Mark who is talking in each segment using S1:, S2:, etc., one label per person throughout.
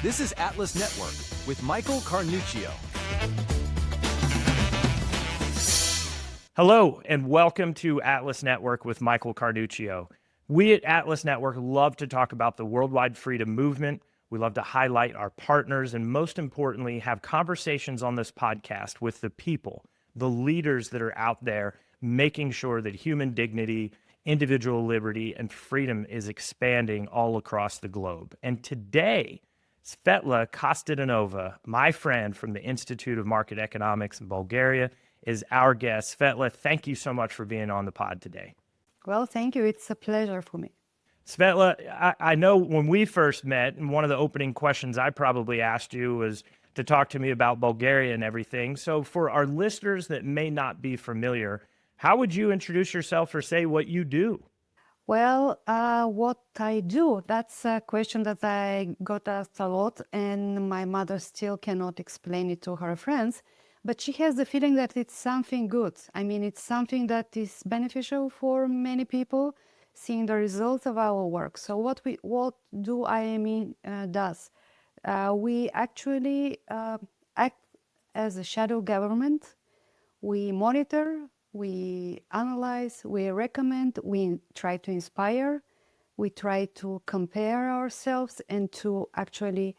S1: This is Atlas Network with Michael Carnuccio.
S2: Hello, and welcome to Atlas Network with Michael Carnuccio. We at Atlas Network love to talk about the worldwide freedom movement. We love to highlight our partners, and most importantly, have conversations on this podcast with the people, the leaders that are out there, making sure that human dignity, individual liberty, and freedom is expanding all across the globe. And today, Svetla Kostadinova, my friend from the Institute of Market Economics in Bulgaria, is our guest. Svetla, thank you so much for being on the pod today.
S3: Well, thank you. It's a pleasure for me.
S2: Svetla, I know when we first met, and one of the opening questions I probably asked you was to talk to me about Bulgaria and everything. So for our listeners that may not be familiar, how would you introduce yourself or say what you do?
S3: Well, what I do, that's a question that I got asked a lot, and my mother still cannot explain it to her friends, but she has the feeling that it's something good. I mean, it's something that is beneficial for many people, seeing the results of our work. So what do IME does? We actually act as a shadow government. We monitor, we analyze, we recommend, we try to inspire, we try to compare ourselves and to actually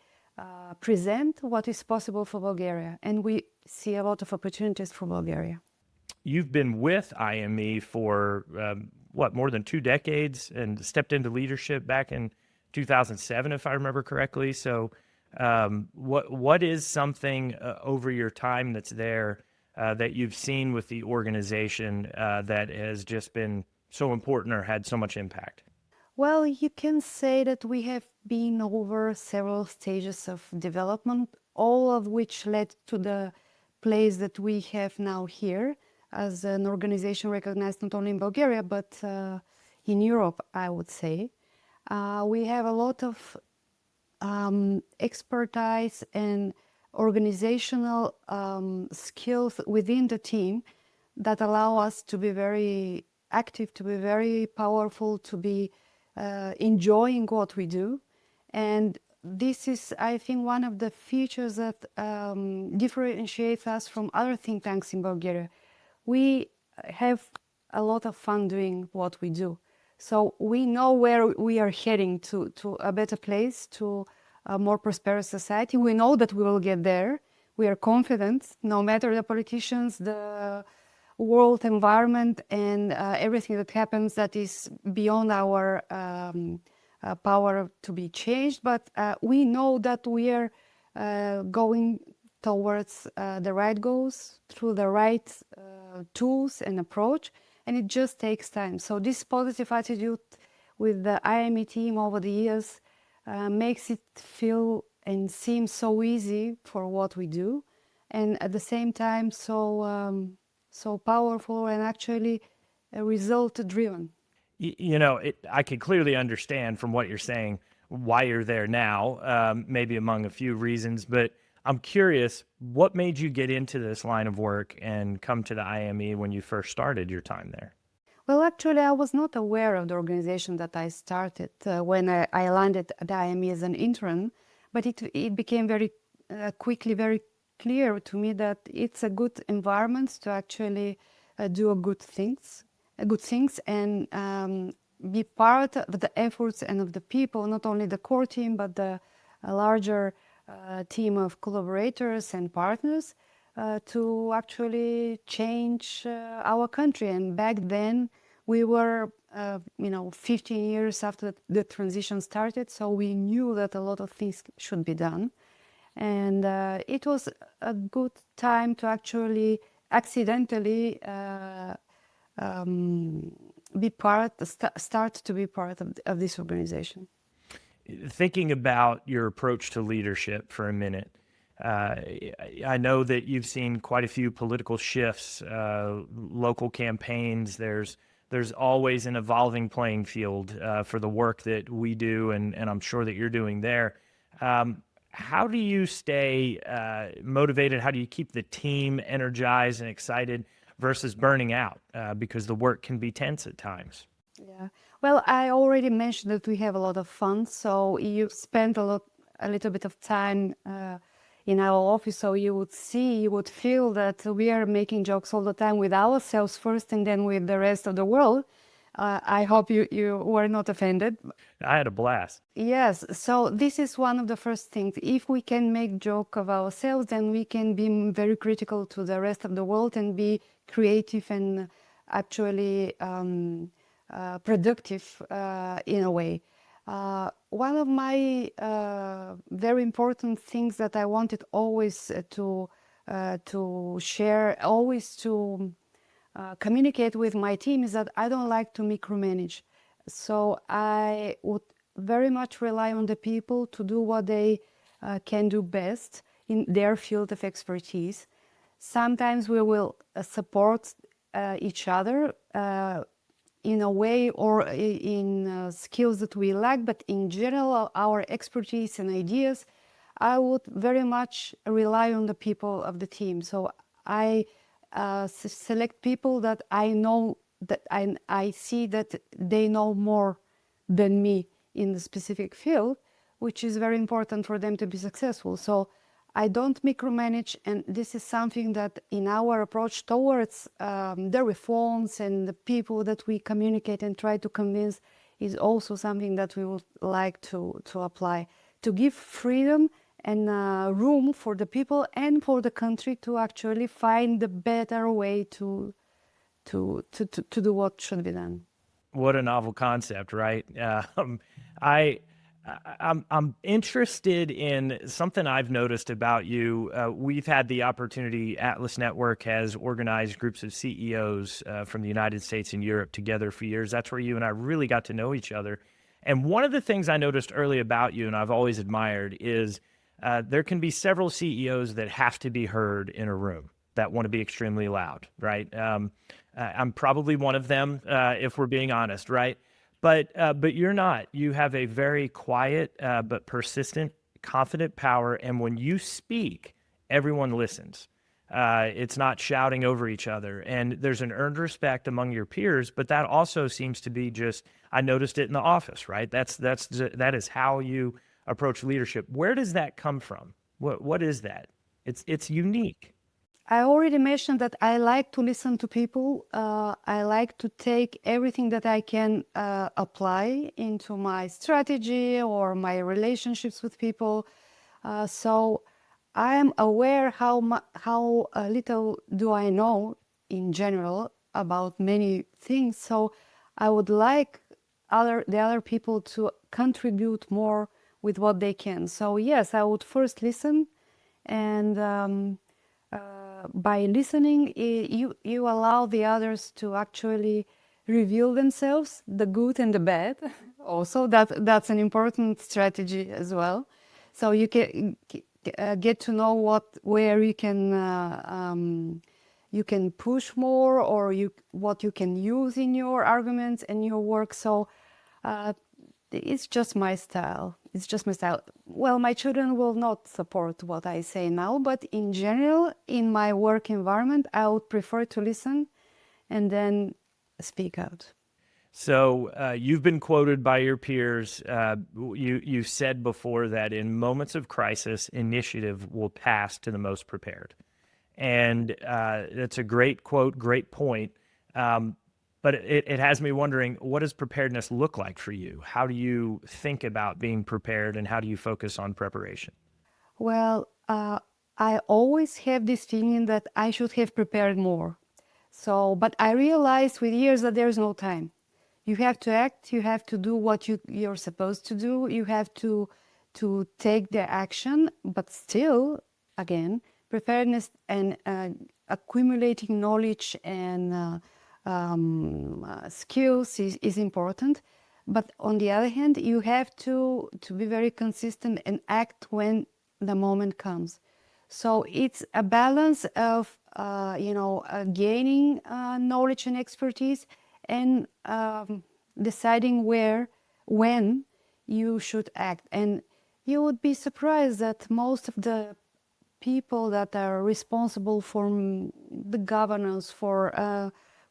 S3: present what is possible for Bulgaria. And we see a lot of opportunities for Bulgaria.
S2: You've been with IME for, more than 2 decades and stepped into leadership back in 2007, if I remember correctly. So what is something over your time that's there that you've seen with the organization that has just been so important or had so much impact?
S3: Well, you can say that we have been over several stages of development, all of which led to the place that we have now here as an organization recognized not only in Bulgaria, but in Europe, I would say. We have a lot of expertise and organizational skills within the team that allow us to be very active, to be very powerful, to be enjoying what we do. And this is, I think, one of the features that differentiates us from other think tanks in Bulgaria. We have a lot of fun doing what we do. So we know where we are heading to a better place, to a more prosperous society. We know that we will get there. We are confident, no matter the politicians, the world environment, and everything that happens that is beyond our power to be changed. But we know that we are going towards the right goals through the right tools and approach, and it just takes time. So this positive attitude with the IME team over the years makes it feel and seem so easy for what we do, and at the same time so powerful and actually result driven.
S2: I can clearly understand from what you're saying why you're there now, maybe among a few reasons, but I'm curious, what made you get into this line of work and come to the IME when you first started your time there?
S3: Well, actually, I was not aware of the organization that I started when I landed at the IME as an intern, but it became very quickly very clear to me that it's a good environment to actually do good things and be part of the efforts and of the people, not only the core team, but the larger team of collaborators and partners to actually change our country. And back then we were 15 years after the transition started, so we knew that a lot of things should be done, and it was a good time to actually accidentally start to be part of this organization.
S2: Thinking about your approach to leadership for a minute, I know that you've seen quite a few political shifts, local campaigns. There's always an evolving playing field for the work that we do, and I'm sure that you're doing there. How do you stay motivated? How do you keep the team energized and excited versus burning out? Because the work can be tense at times.
S3: Yeah. Well, I already mentioned that we have a lot of fun. So you spend a lot a little bit of time in our office, so you would feel that we are making jokes all the time with ourselves first and then with the rest of the world. I hope you were not offended.
S2: I had a blast.
S3: Yes, so this is one of the first things. If we can make joke of ourselves, then we can be very critical to the rest of the world and be creative and actually productive in a way. One of my very important things that I wanted always to share, always to communicate with my team is that I don't like to micromanage. So I would very much rely on the people to do what they can do best in their field of expertise. Sometimes we will support each other in a way or in skills that we lack, but in general, our expertise and ideas, I would very much rely on the people of the team. So I select people that I know, that I see that they know more than me in the specific field, which is very important for them to be successful. So I don't micromanage, and this is something that in our approach towards the reforms and the people that we communicate and try to convince is also something that we would like to apply, to give freedom and room for the people and for the country to actually find the better way to do what should be done.
S2: What a novel concept, right? I'm interested in something I've noticed about you. We've had the opportunity, Atlas Network has organized groups of CEOs from the United States and Europe together for years. That's where you and I really got to know each other. And one of the things I noticed early about you, and I've always admired, is there can be several CEOs that have to be heard in a room, that want to be extremely loud, right? I'm probably one of them, if we're being honest, right? But you're not. You have a very quiet but persistent, confident power, and when you speak, everyone listens. It's not shouting over each other, and there's an earned respect among your peers. But that also seems to be just, I noticed it in the office, right? That is how you approach leadership. Where does that come from? What is that? It's unique.
S3: I already mentioned that I like to listen to people. I like to take everything that I can apply into my strategy or my relationships with people. So I am aware how little do I know in general about many things. So I would like the other people to contribute more with what they can. So yes, I would first listen, and by listening, you allow the others to actually reveal themselves, the good and the bad. Also, that's an important strategy as well. So you can get to know where you can push more, or what you can use in your arguments and your work. So it's just my style. It's just my style. Well, my children will not support what I say now, but in general, in my work environment, I would prefer to listen and then speak out.
S2: So you've been quoted by your peers. You said before that in moments of crisis, initiative will pass to the most prepared. And that's a great quote, great point. But it has me wondering, what does preparedness look like for you? How do you think about being prepared, and how do you focus on preparation?
S3: Well, I always have this feeling that I should have prepared more. So, but I realized with years that there's no time. You have to act, you have to do what you're supposed to do, you have to take the action, but still, again, preparedness and accumulating knowledge and skills is important. But on the other hand, you have to be very consistent and act when the moment comes. So it's a balance of gaining knowledge and expertise, and deciding when you should act. And you would be surprised that most of the people that are responsible for the governance, for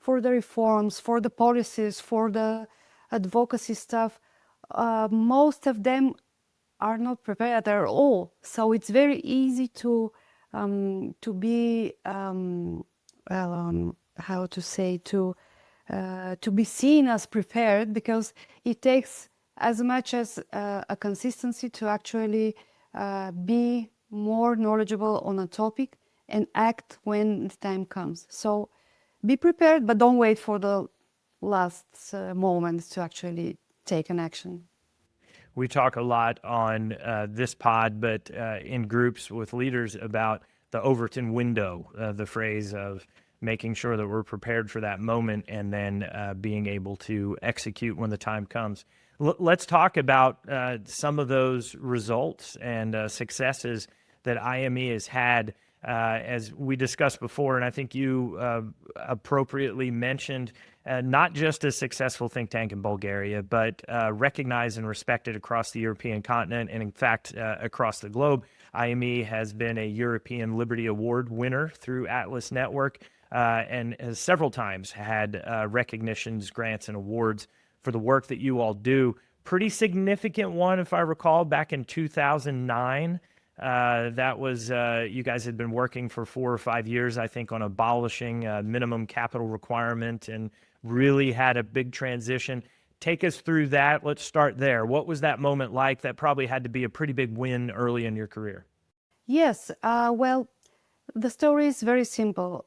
S3: the reforms, for the policies, for the advocacy stuff, most of them are not prepared at all. So it's very easy to be how to say to be seen as prepared, because it takes as much as a consistency to actually be more knowledgeable on a topic and act when the time comes. So be prepared, but don't wait for the last moments to actually take an action.
S2: We talk a lot on this pod, but in groups with leaders about the Overton window, the phrase of making sure that we're prepared for that moment and then being able to execute when the time comes. Let's talk about some of those results and successes that IME has had, as we discussed before, and I think you appropriately mentioned not just a successful think tank in Bulgaria, but recognized and respected across the European continent, and in fact, across the globe. IME has been a European Liberty Award winner through Atlas Network, and has several times had recognitions, grants, and awards for the work that you all do. Pretty significant one, if I recall, back in 2009. That was, you guys had been working for 4 or 5 years, I think, on abolishing minimum capital requirement, and really had a big transition. Take us through that. Let's start there. What was that moment like? That probably had to be a pretty big win early in your career.
S3: Yes, well, the story is very simple.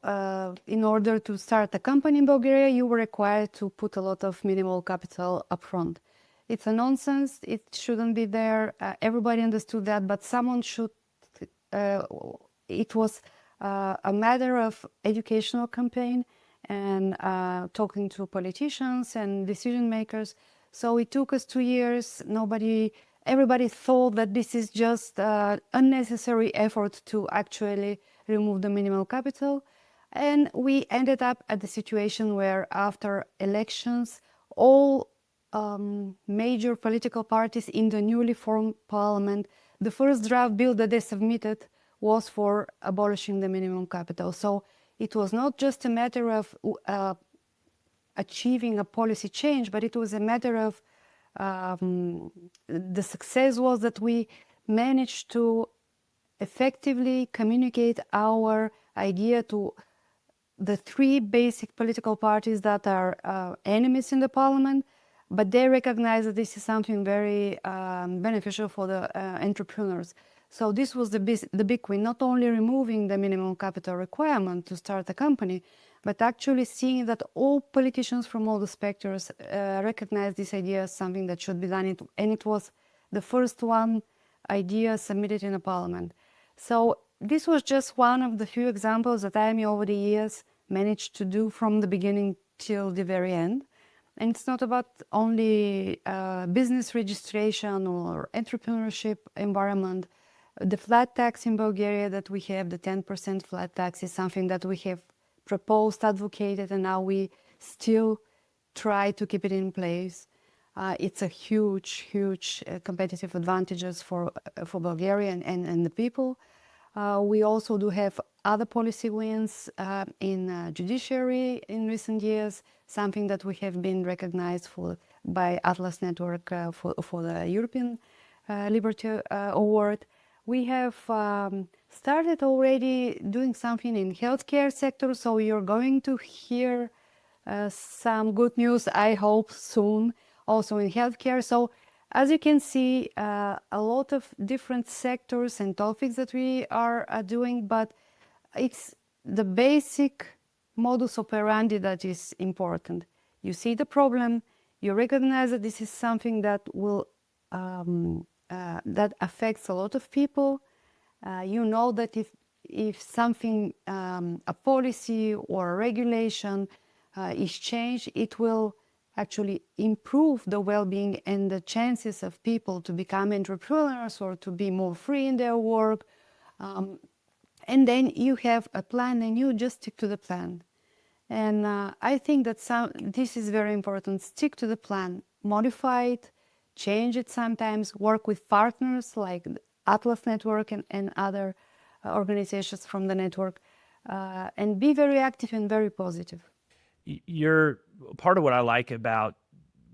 S3: In order to start a company in Bulgaria, you were required to put a lot of minimal capital upfront. It's a nonsense. It shouldn't be there. Everybody understood that, but someone should. It was a matter of educational campaign and talking to politicians and decision makers. So it took us 2 years. Everybody thought that this is just unnecessary effort to actually remove the minimal capital. And we ended up at the situation where after elections, all major political parties in the newly formed parliament, the first draft bill that they submitted was for abolishing the minimum capital. So it was not just a matter of achieving a policy change, but it was a matter of the success was that we managed to effectively communicate our idea to the 3 basic political parties that are enemies in the parliament, but they recognize that this is something very beneficial for the entrepreneurs. So this was the big win, not only removing the minimum capital requirement to start a company, but actually seeing that all politicians from all the specters recognize this idea as something that should be done. And it was the first idea submitted in the parliament. So this was just one of the few examples that IME over the years managed to do from the beginning till the very end. And it's not about only business registration or entrepreneurship environment. The flat tax in Bulgaria that we have, the 10% flat tax, is something that we have proposed, advocated, and now we still try to keep it in place. It's a huge competitive advantages for Bulgaria and the people. We also do have other policy wins in judiciary in recent years, something that we have been recognized for by Atlas Network for the European Liberty Award. We have started already doing something in healthcare sector, so you're going to hear some good news, I hope, soon, also in healthcare. So as you can see, a lot of different sectors and topics that we are doing, but it's the basic modus operandi that is important. You see the problem, you recognize that this is something that will that affects a lot of people. You know that if something, a policy or a regulation is changed, it will actually improve the well-being and the chances of people to become entrepreneurs or to be more free in their work. And then you have a plan and you just stick to the plan. And I think that this is very important. Stick to the plan, modify it, change it sometimes, work with partners like the Atlas Network and other organizations from the network, and be very active and very positive.
S2: You're part of what I like about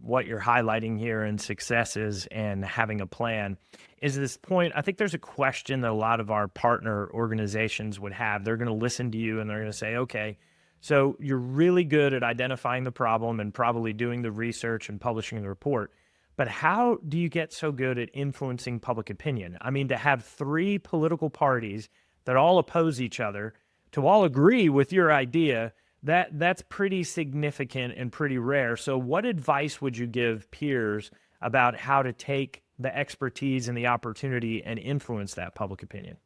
S2: what you're highlighting here and successes and having a plan is this point. I think there's a question that a lot of our partner organizations would have. They're going to listen to you and they're going to say, okay, so you're really good at identifying the problem and probably doing the research and publishing the report. But how do you get so good at influencing public opinion? I mean, to have three political parties that all oppose each other, to all agree with your idea, that's pretty significant and pretty rare. So what advice would you give peers about how to take the expertise and the opportunity and influence that public opinion?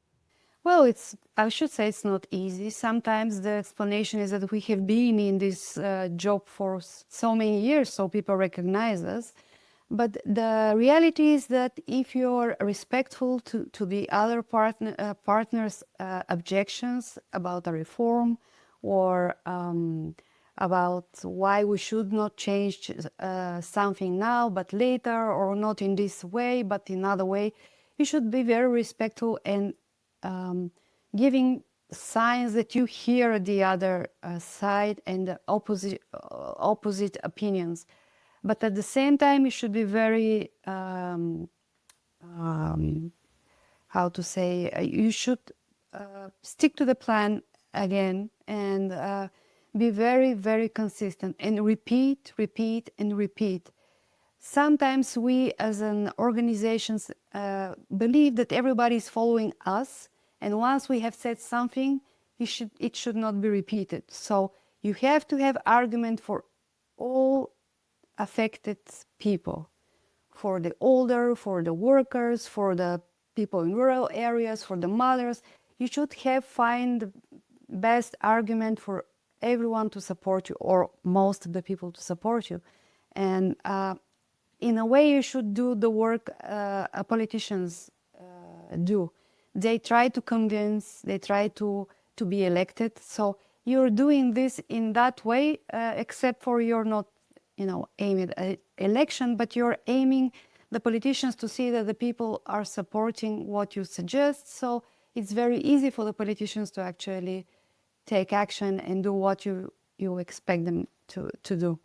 S3: Well, I should say it's not easy. Sometimes the explanation is that we have been in this job for so many years, so people recognize us. But the reality is that if you're respectful to the other partner's objections about a reform or about why we should not change something now, but later, or not in this way, but in another way, you should be very respectful and giving signs that you hear the other side and the opposite opinions. But at the same time, you should be very, how to say, you should stick to the plan again and be very, very consistent and repeat, repeat, and repeat. Sometimes we as an organizations believe that everybody is following us, and once we have said something, it should not be repeated. So you have to have argument for all affected people, for the older, for the workers, for the people in rural areas, for the mothers. You should find the best argument for everyone to support you, or most of the people to support you. And in a way, you should do the work politicians do. They try to convince, they try to be elected. So you're doing this in that way, except for you're not, aiming at election, but you're aiming the politicians to see that the people are supporting what you suggest. So it's very easy for the politicians to actually take action and do what you expect them to do.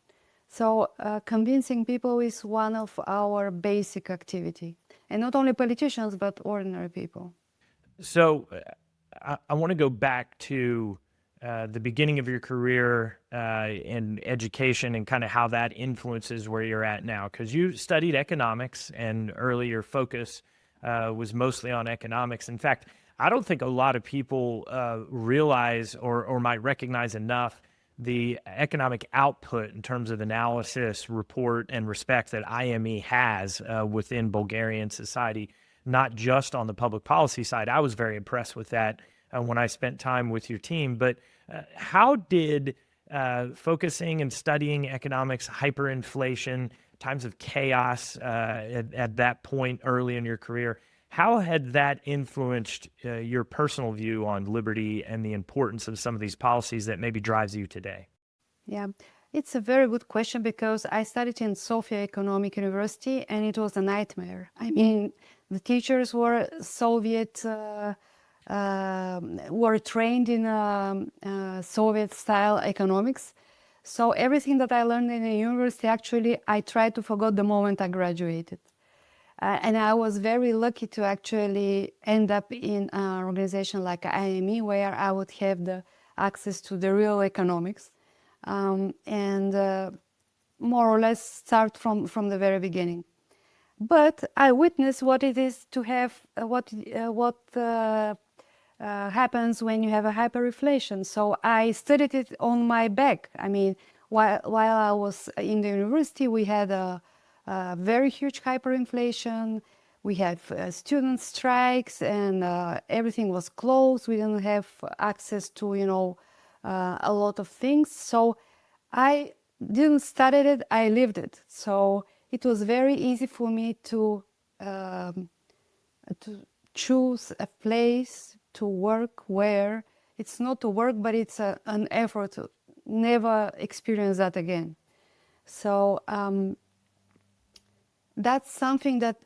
S3: So convincing people is one of our basic activity, and not only politicians, but ordinary people.
S2: So I want to go back to the beginning of your career in education and kind of how that influences where you're at now, because you studied economics and early your focus was mostly on economics. In fact, I don't think a lot of people realize or might recognize enough the economic output in terms of analysis, report, and respect that IME has within Bulgarian society, not just on the public policy side. I was very impressed with that when I spent time with your team. But how did focusing and studying economics, hyperinflation, times of chaos at that point early in your career, how had that influenced your personal view on liberty and the importance of some of these policies that maybe drives you today?
S3: Yeah, it's a very good question, because I studied in Sofia Economic University and it was a nightmare. I mean, the teachers were Soviet, were trained in Soviet-style economics. So everything that I learned in the university, actually, I tried to forget the moment I graduated. And I was very lucky to actually end up in an organization like IME, where I would have the access to the real economics, and more or less start from the very beginning. But I witnessed what it is to have what happens when you have a hyperinflation. So I studied it on my back. I mean, while I was in the university, we had a very huge hyperinflation. We had student strikes, and everything was closed. We didn't have access to, a lot of things. So I didn't study it, I lived it. So it was very easy for me to choose a place to work where it's not to work, but it's an effort to never experience that again. So that's something that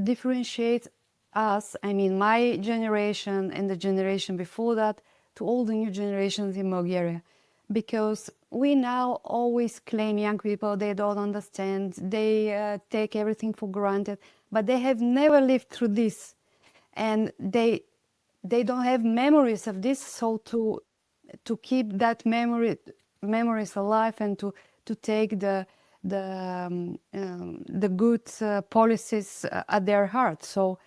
S3: differentiates us, I mean, my generation and the generation before that, to all the new generations in Bulgaria. because we now always claim young people, they don't understand, they take everything for granted, but they have never lived through this, and they don't have memories of this. So to keep that memories alive, and to take the good policies at their heart. So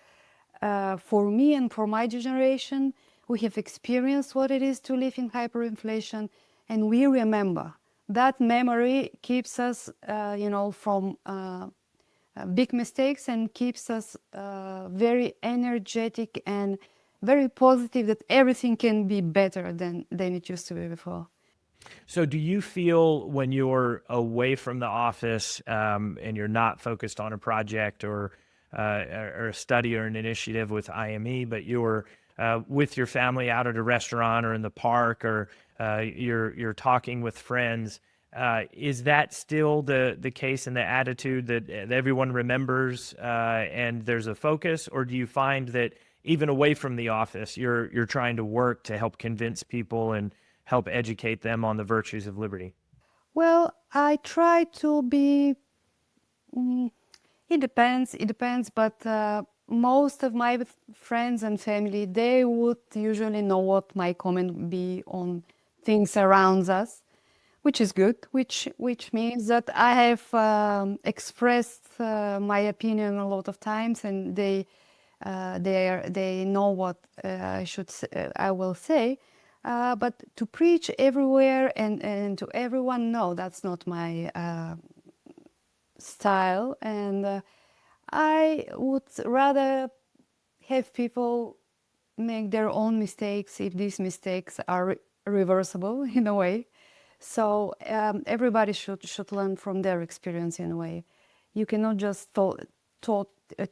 S3: for me and for my generation, we have experienced what it is to live in hyperinflation, and we remember. That memory keeps us, from big mistakes, and keeps us very energetic and very positive that everything can be better than it used to be before.
S2: So do you feel when you're away from the office and you're not focused on a project or a study or an initiative with IME, but you're with your family out at a restaurant or in the park, or you're talking with friends, is that still the case and the attitude that everyone remembers and there's a focus? Or do you find that even away from the office, you're trying to work to help convince people and help educate them on the virtues of liberty?
S3: Well, I try to be, it depends, but most of my friends and family, they would usually know what my comment would be on things around us, which is good, which means that I have expressed my opinion a lot of times, and they know what I will say. But to preach everywhere and to everyone, no, that's not my style. And I would rather have people make their own mistakes if these mistakes are reversible in a way. So everybody should learn from their experience in a way. You cannot just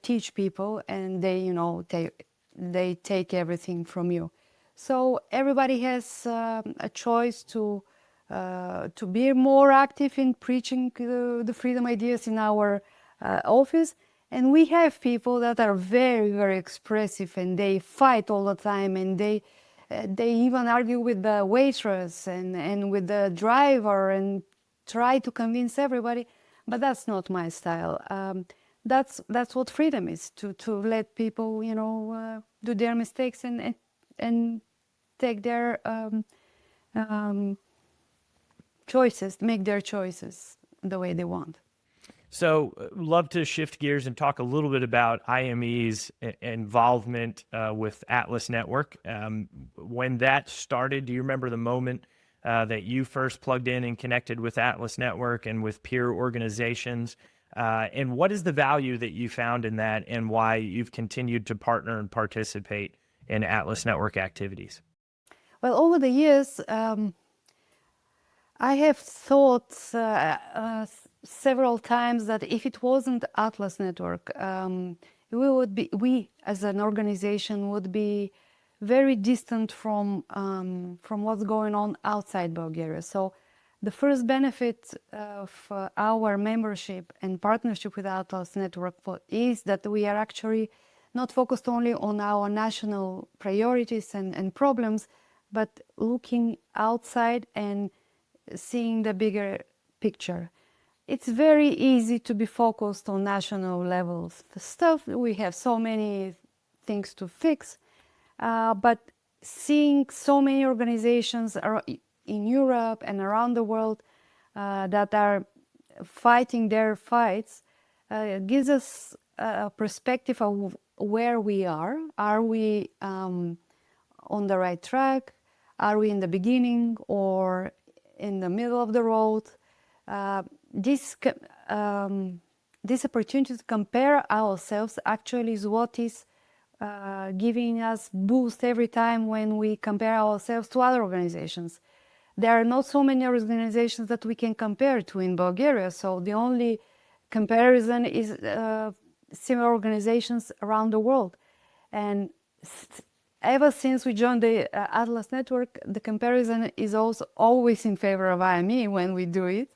S3: teach people and they take everything from you. So everybody has a choice to be more active in preaching the freedom ideas in our office. And we have people that are very, very expressive, and they fight all the time, and they even argue with the waitress and with the driver and try to convince everybody. But that's not my style. That's what freedom is, to let people do their mistakes and take their choices, make their choices the way they want.
S2: So love to shift gears and talk a little bit about IME's involvement with Atlas Network. When that started, do you remember the moment that you first plugged in and connected with Atlas Network and with peer organizations? And what is the value that you found in that, and why you've continued to partner and participate in Atlas Network activities?
S3: Well, over the years, I have thought several times that if it wasn't Atlas Network, we as an organization would be very distant from what's going on outside Bulgaria. So the first benefit of our membership and partnership with Atlas Network is that we are actually not focused only on our national priorities and problems, but looking outside and seeing the bigger picture. It's very easy to be focused on national levels. The stuff, we have so many things to fix, but seeing so many organizations in Europe and around the world that are fighting their fights gives us a perspective of where we are. Are we on the right track? Are we in the beginning or in the middle of the road? This opportunity to compare ourselves actually is what is giving us boost every time when we compare ourselves to other organizations. There are not so many organizations that we can compare to in Bulgaria, so the only comparison is similar organizations around the world. And ever since we joined the Atlas Network, the comparison is also always in favor of IME when we do it.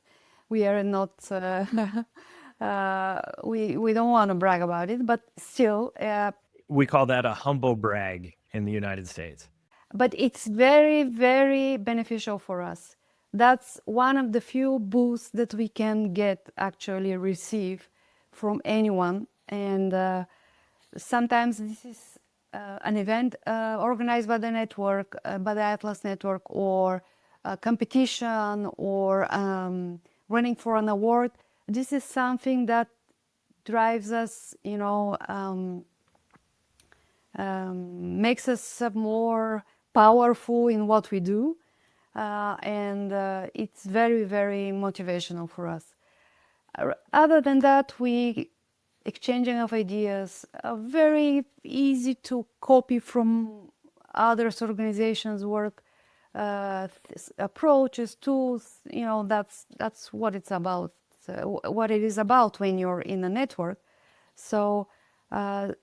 S3: We are not, we don't want to brag about it, but still.
S2: We call that a humble brag in the United States.
S3: But it's very, very beneficial for us that's one of the few boosts that we can actually receive from anyone. And sometimes this is an event organized by the network, by the Atlas Network, or a competition, or running for an award. This is something that drives us, makes us more powerful in what we do. And it's very, very motivational for us. Other than that, exchanging of ideas are very easy to copy from others' organizations' work, approaches, tools. That's what it's about. What it is about when you're in a network. So I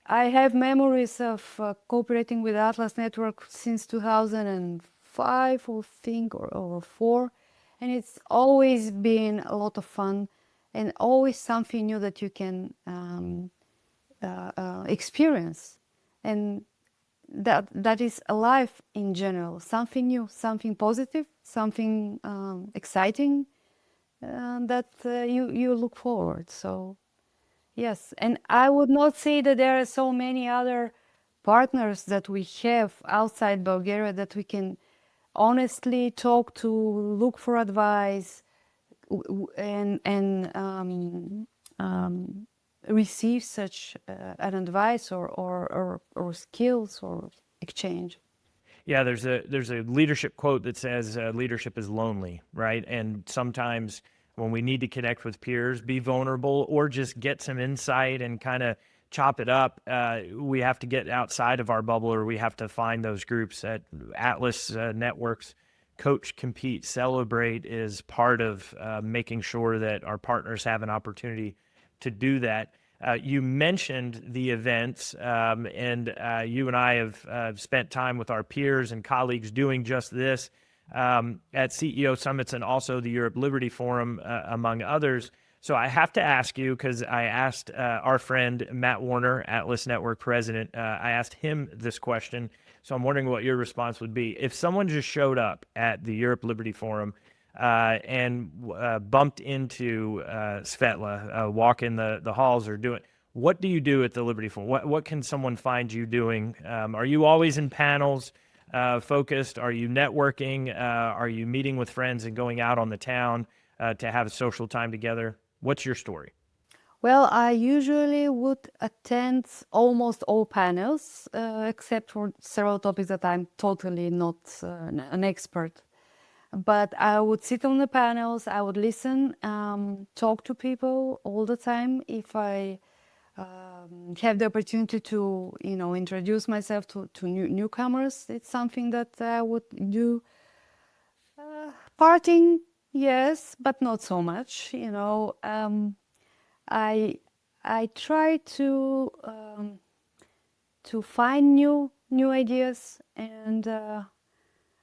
S3: have memories of cooperating with Atlas Network since 2005, I think, or 4, and it's always been a lot of fun, and always something new that you can experience, and that is alive in general. Something new, something positive, something exciting, that you look forward. So yes, and I would not say that there are so many other partners that we have outside Bulgaria that we can honestly talk to, look for advice, and receive such an advice or skills or exchange.
S2: Yeah, there's a leadership quote that says leadership is lonely, right? And sometimes when we need to connect with peers, be vulnerable, or just get some insight and kind of chop it up, we have to get outside of our bubble, or we have to find those groups. At Atlas Networks, Coach, Compete, Celebrate is part of making sure that our partners have an opportunity to do that. You mentioned the events, and you and I have spent time with our peers and colleagues doing just this at CEO Summits and also the Europe Liberty Forum, among others. So I have to ask you, because I asked our friend Matt Warner, Atlas Network president, I asked him this question. So I'm wondering what your response would be. If someone just showed up at the Europe Liberty Forum and bumped into Svetla, walking the halls or doing, what do you do at the Liberty Forum? What can someone find you doing? Are you always in panels focused? Are you networking? Are you meeting with friends and going out on the town to have a social time together? What's your story?
S3: Well, I usually would attend almost all panels, except for several topics that I'm totally not an expert. But I would sit on the panels, I would listen, talk to people all the time. If I have the opportunity to, introduce myself to newcomers, it's something that I would do. Partying, yes, but not so much. I try to find new ideas, and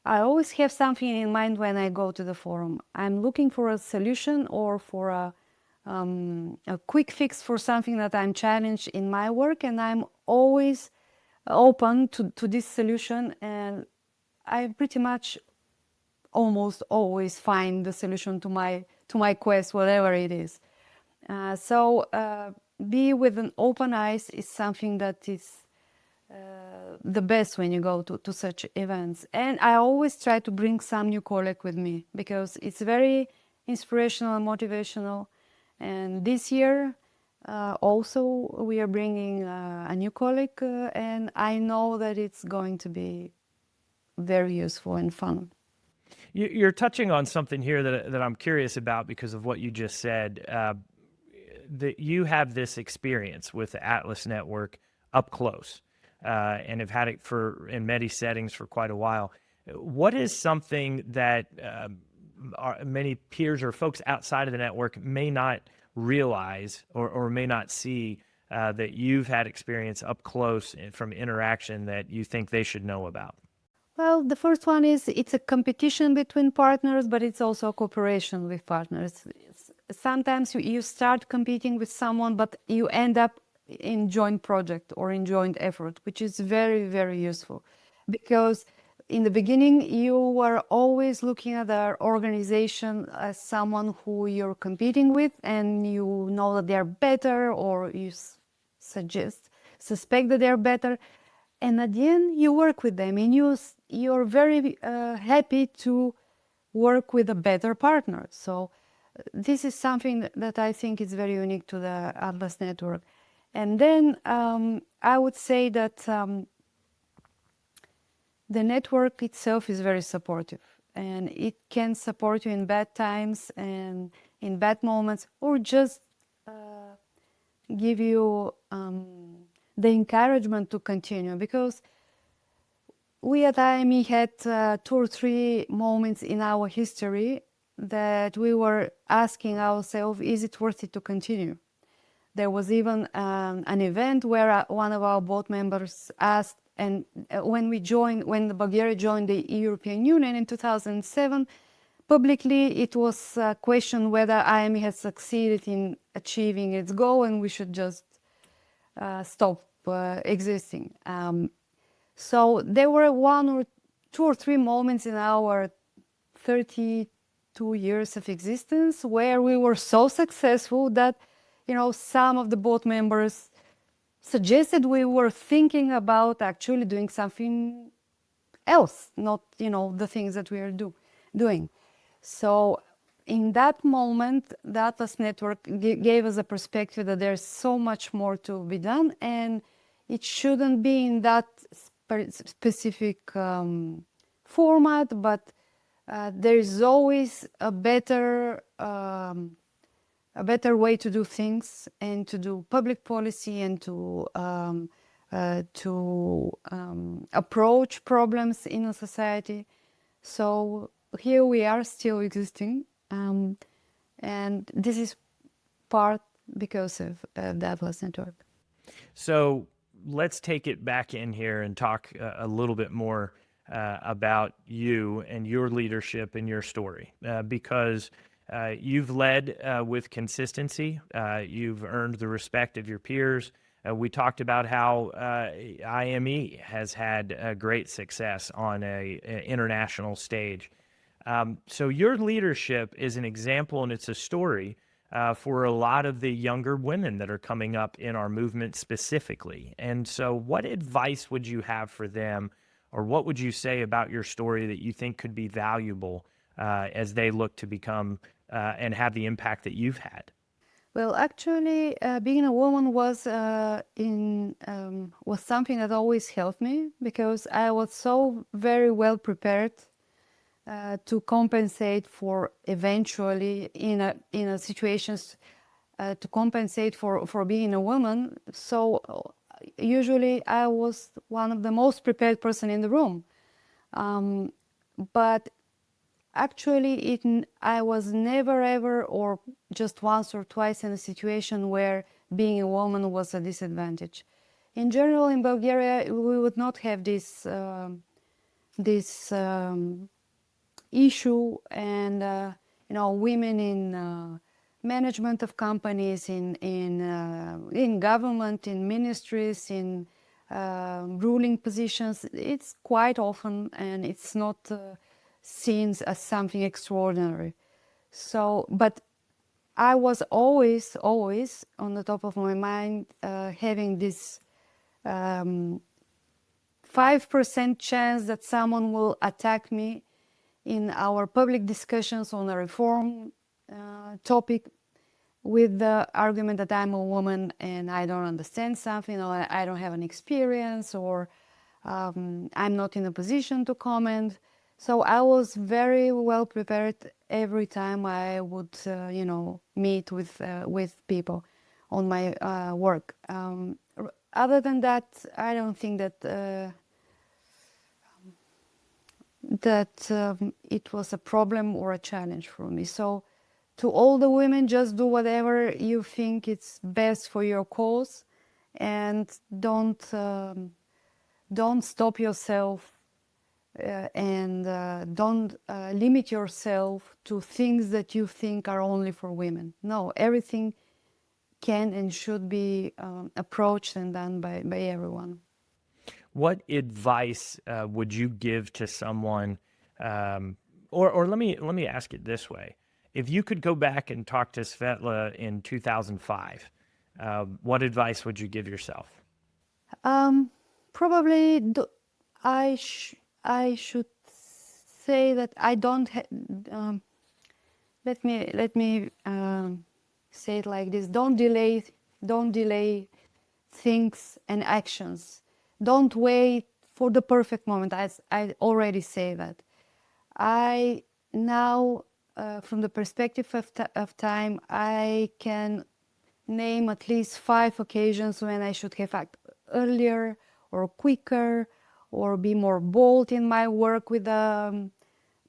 S3: I always have something in mind when I go to the forum. I'm looking for a solution or for a quick fix for something that I'm challenged in my work, and I'm always open to this solution, and I pretty much almost always find the solution to my quest, whatever it is. So be with an open eyes is something that is the best when you go to such events. And I always try to bring some new colleague with me, because it's very inspirational and motivational. And this year also we are bringing a new colleague, and I know that it's going to be very useful and fun.
S2: You're touching on something here that I'm curious about because of what you just said. That you have this experience with the Atlas Network up close, and have had it in many settings for quite a while. What is something that many peers or folks outside of the network may not realize or may not see that you've had experience up close from interaction that you think they should know about?
S3: Well, the first one is it's a competition between partners, but it's also a cooperation with partners. Sometimes you start competing with someone, but you end up in joint project or in joint effort, which is very, very useful, because in the beginning, you were always looking at the organization as someone who you're competing with, and you know that they're better, or you suspect that they're better. And at the end, you work with them, and you're very happy to work with a better partner. So this is something that I think is very unique to the Atlas Network. And then I would say that the network itself is very supportive, and it can support you in bad times and in bad moments, or just give you the encouragement to continue. Because we at IME had 2 or 3 moments in our history that we were asking ourselves, is it worth it to continue? There was even an event where one of our board members asked, and when Bulgaria joined the European Union in 2007, publicly it was questioned whether IME has succeeded in achieving its goal and we should just stop existing. So there were 1 or 2 or 3 moments in our 32 years of existence where we were so successful that, some of the board members suggested we were thinking about actually doing something else, not, the things that we are doing. So in that moment, the Atlas Network gave us a perspective that there's so much more to be done, and it shouldn't be in that specific format, but there is always a better way to do things, and to do public policy, and to approach problems in a society. So here we are, still existing, and this is part because of the Atlas Network.
S2: So let's take it back in here and talk a little bit more about you and your leadership and your story, because you've led with consistency. You've earned the respect of your peers. We talked about how IME has had great success on an international stage. So your leadership is an example, and it's a story for a lot of the younger women that are coming up in our movement specifically. And so what advice would you have for them, or what would you say about your story that you think could be valuable as they look to become and have the impact that you've had?
S3: Well, actually, being a woman was something that always helped me, because I was so very well prepared to compensate for eventually in a situations to compensate for being a woman. So usually I was one of the most prepared person in the room, but actually I was never ever, or just once or twice, in a situation where being a woman was a disadvantage. In general, in Bulgaria, we would not have this issue, and women in management of companies, in government, in ministries, in ruling positions. It's quite often, and it's not seen as something extraordinary. So, but I was always on the top of my mind having this 5% chance that someone will attack me in our public discussions on a reform topic, with the argument that I'm a woman and I don't understand something, or I don't have an experience, or I'm not in a position to comment. So I was very well prepared every time I would, meet with people on my work. Other than that, I don't think that it was a problem or a challenge for me. So to all the women, just do whatever you think it's best for your cause, and don't stop yourself, and don't limit yourself to things that you think are only for women. No, everything can and should be approached and done by everyone.
S2: what advice would you give to someone, or let me ask it this way. If you could go back and talk to Svetla in 2005, what advice would you give yourself?
S3: Probably I should say that I don't let me say it like this: don't delay things and actions. Don't wait for the perfect moment. As I already say that. I now, from the perspective of time, I can name at least 5 occasions when I should have acted earlier or quicker, or be more bold in my work with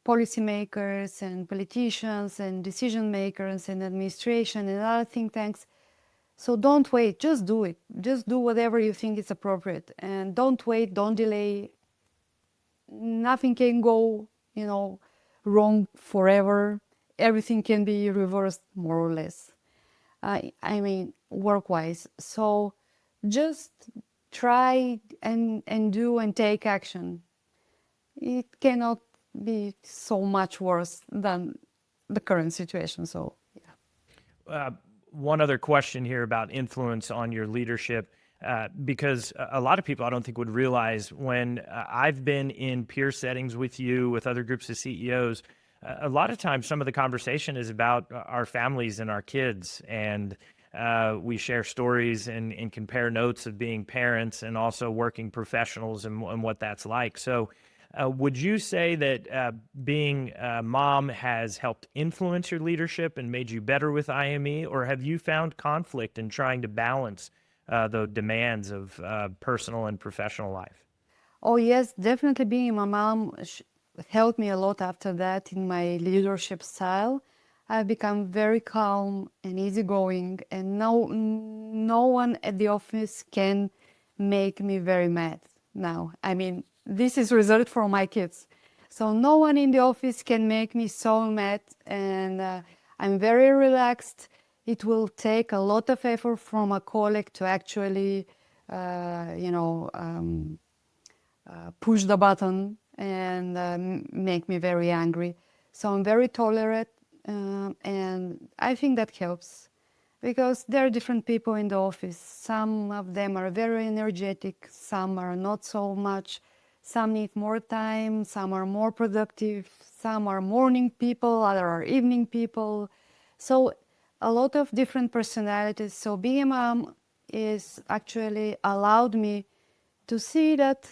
S3: policymakers and politicians and decision makers and administration and other think tanks. So don't wait, just do it. Just do whatever you think is appropriate, and don't wait, don't delay. Nothing can go, wrong forever. Everything can be reversed more or less. I mean, work-wise. So just try and do and take action. It cannot be so much worse than the current situation. So, yeah.
S2: One other question here about influence on your leadership, because a lot of people I don't think would realize when I've been in peer settings with you, with other groups of CEOs, a lot of times some of the conversation is about our families and our kids, and we share stories and compare notes of being parents and also working professionals and what that's like. So would you say that being a mom has helped influence your leadership and made you better with IME, or have you found conflict in trying to balance the demands of personal and professional life?
S3: Oh, yes, definitely being a mom helped me a lot after that in my leadership style. I've become very calm and easygoing, and no one at the office can make me very mad now. I mean, this is reserved for my kids. So no one in the office can make me so mad, and I'm very relaxed. It will take a lot of effort from a colleague to actually, push the button and make me very angry. So I'm very tolerant, and I think that helps, because there are different people in the office. Some of them are very energetic, some are not so much. Some need more time, some are more productive, some are morning people, others are evening people. So a lot of different personalities. So being a mom is actually allowed me to see that,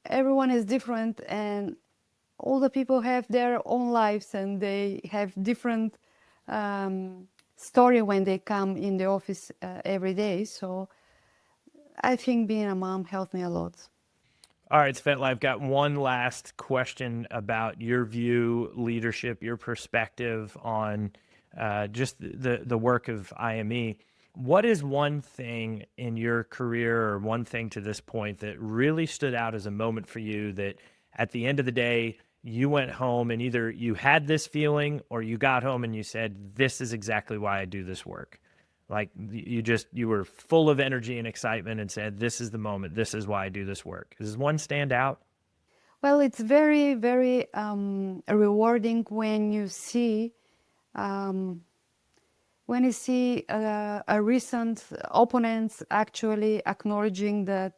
S3: everyone is different, and all the people have their own lives, and they have different story when they come in the office every day. So I think being a mom helped me a lot.
S2: All right, Svetla, I've got one last question about your view, leadership, your perspective on just the work of IME. What is one thing in your career, or one thing to this point, that really stood out as a moment for you that at the end of the day, you went home and either you had this feeling or you got home and you said, this is exactly why I do this work? Like you were full of energy and excitement and said, this is the moment, this is why I do this work. Does one stand out?
S3: Well, it's very, very rewarding when you see a recent opponents actually acknowledging that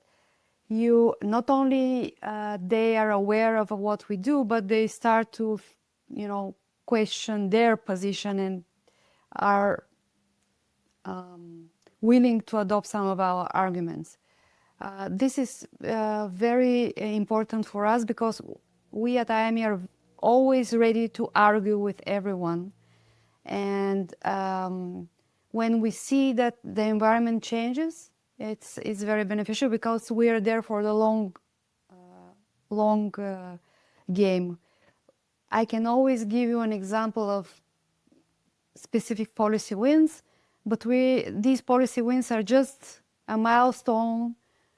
S3: you not only they are aware of what we do, but they start to question their position and are willing to adopt some of our arguments. This is very important for us, because we at IME are always ready to argue with everyone. And when we see that the environment changes, it's very beneficial, because we are there for the long game. I can always give you an example of specific policy wins, but these policy wins are just a milestone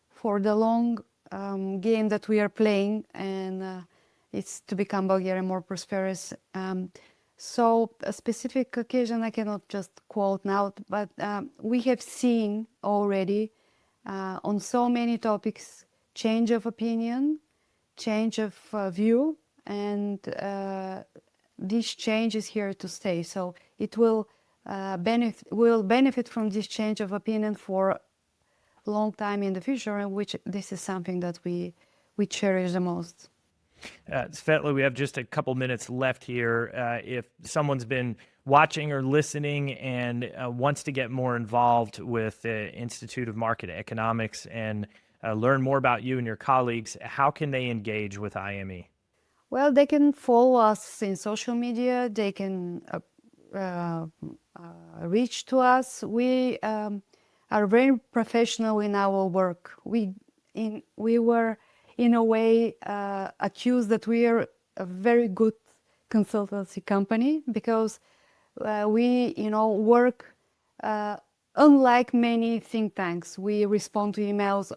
S3: for the long game that we are playing, and it's to become Bulgaria more prosperous. So a specific occasion I cannot just quote now, but we have seen already on so many topics, change of opinion, change of view, and this change is here to stay. So it will benefit from this change of opinion for a long time in the future, and which this is something that we cherish the most.
S2: Svetla, we have just a couple minutes left here. If someone's been watching or listening and wants to get more involved with the Institute of Market Economics and learn more about you and your colleagues, how can they engage with IME?
S3: Well, they can follow us in social media. They can reach to us. We are very professional in our work. We were, in a way, accused that we are a very good consultancy company because we, work unlike many think tanks. We respond to emails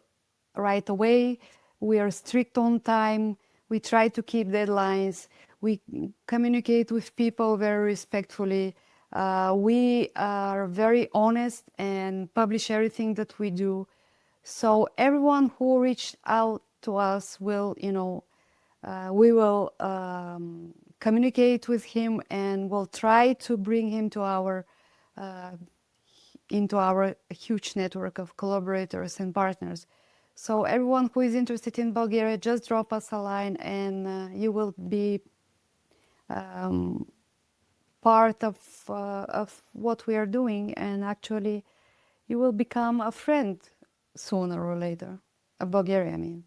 S3: right away. We are strict on time. We try to keep deadlines. We communicate with people very respectfully. We are very honest and publish everything that we do. So everyone who reached out to us will, we will communicate with him and will try to bring him to into our huge network of collaborators and partners. So everyone who is interested in Bulgaria, just drop us a line and you will be part of what we are doing, and actually you will become a friend sooner or later of Bulgaria, I mean.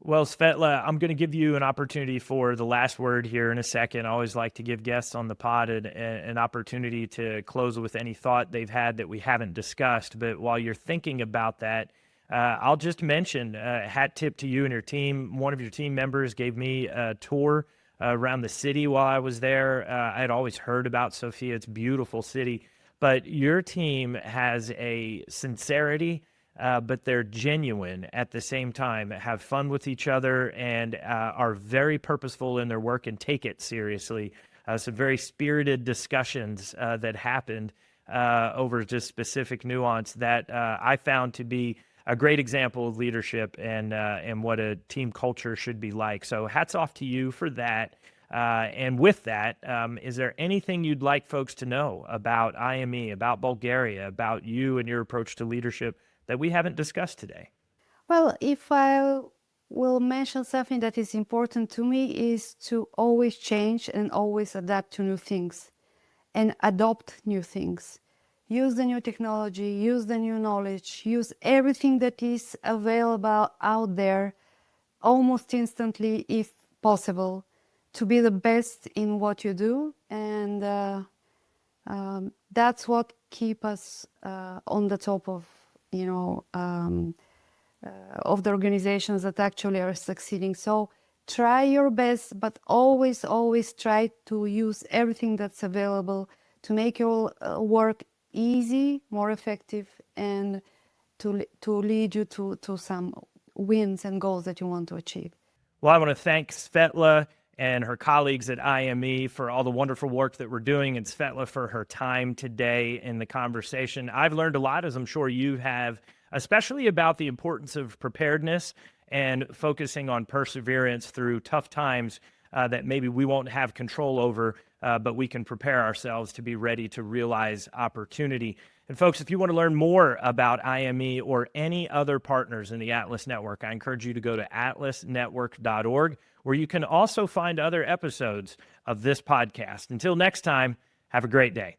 S2: Well, Svetla, I'm going to give you an opportunity for the last word here in a second. I always like to give guests on the pod an opportunity to close with any thought they've had that we haven't discussed. But while you're thinking about that, I'll just mention hat tip to you and your team. One of your team members gave me a tour around the city while I was there. I had always heard about Sofia. It's a beautiful city. But your team has a sincerity, but they're genuine at the same time, have fun with each other, and are very purposeful in their work and take it seriously. Some very spirited discussions that happened over just specific nuance that I found to be a great example of leadership and what a team culture should be like. So hats off to you for that. And with that, is there anything you'd like folks to know about IME, about Bulgaria, about you and your approach to leadership that we haven't discussed today?
S3: Well, if I will mention something that is important to me is to always change and always adapt to new things and adopt new things. Use the new technology, use the new knowledge, use everything that is available out there almost instantly if possible to be the best in what you do. And that's what keeps us on the top of, of the organizations that actually are succeeding. So try your best, but always, always try to use everything that's available to make your work easy, more effective, and to lead you to some wins and goals that you want to achieve.
S2: Well, I want to thank Svetla and her colleagues at IME for all the wonderful work that we're doing, and Svetla for her time today in the conversation. I've learned a lot, as I'm sure you have, especially about the importance of preparedness and focusing on perseverance through tough times that maybe we won't have control over, but we can prepare ourselves to be ready to realize opportunity. And folks, if you want to learn more about IME or any other partners in the Atlas Network, I encourage you to go to atlasnetwork.org, where you can also find other episodes of this podcast. Until next time, have a great day.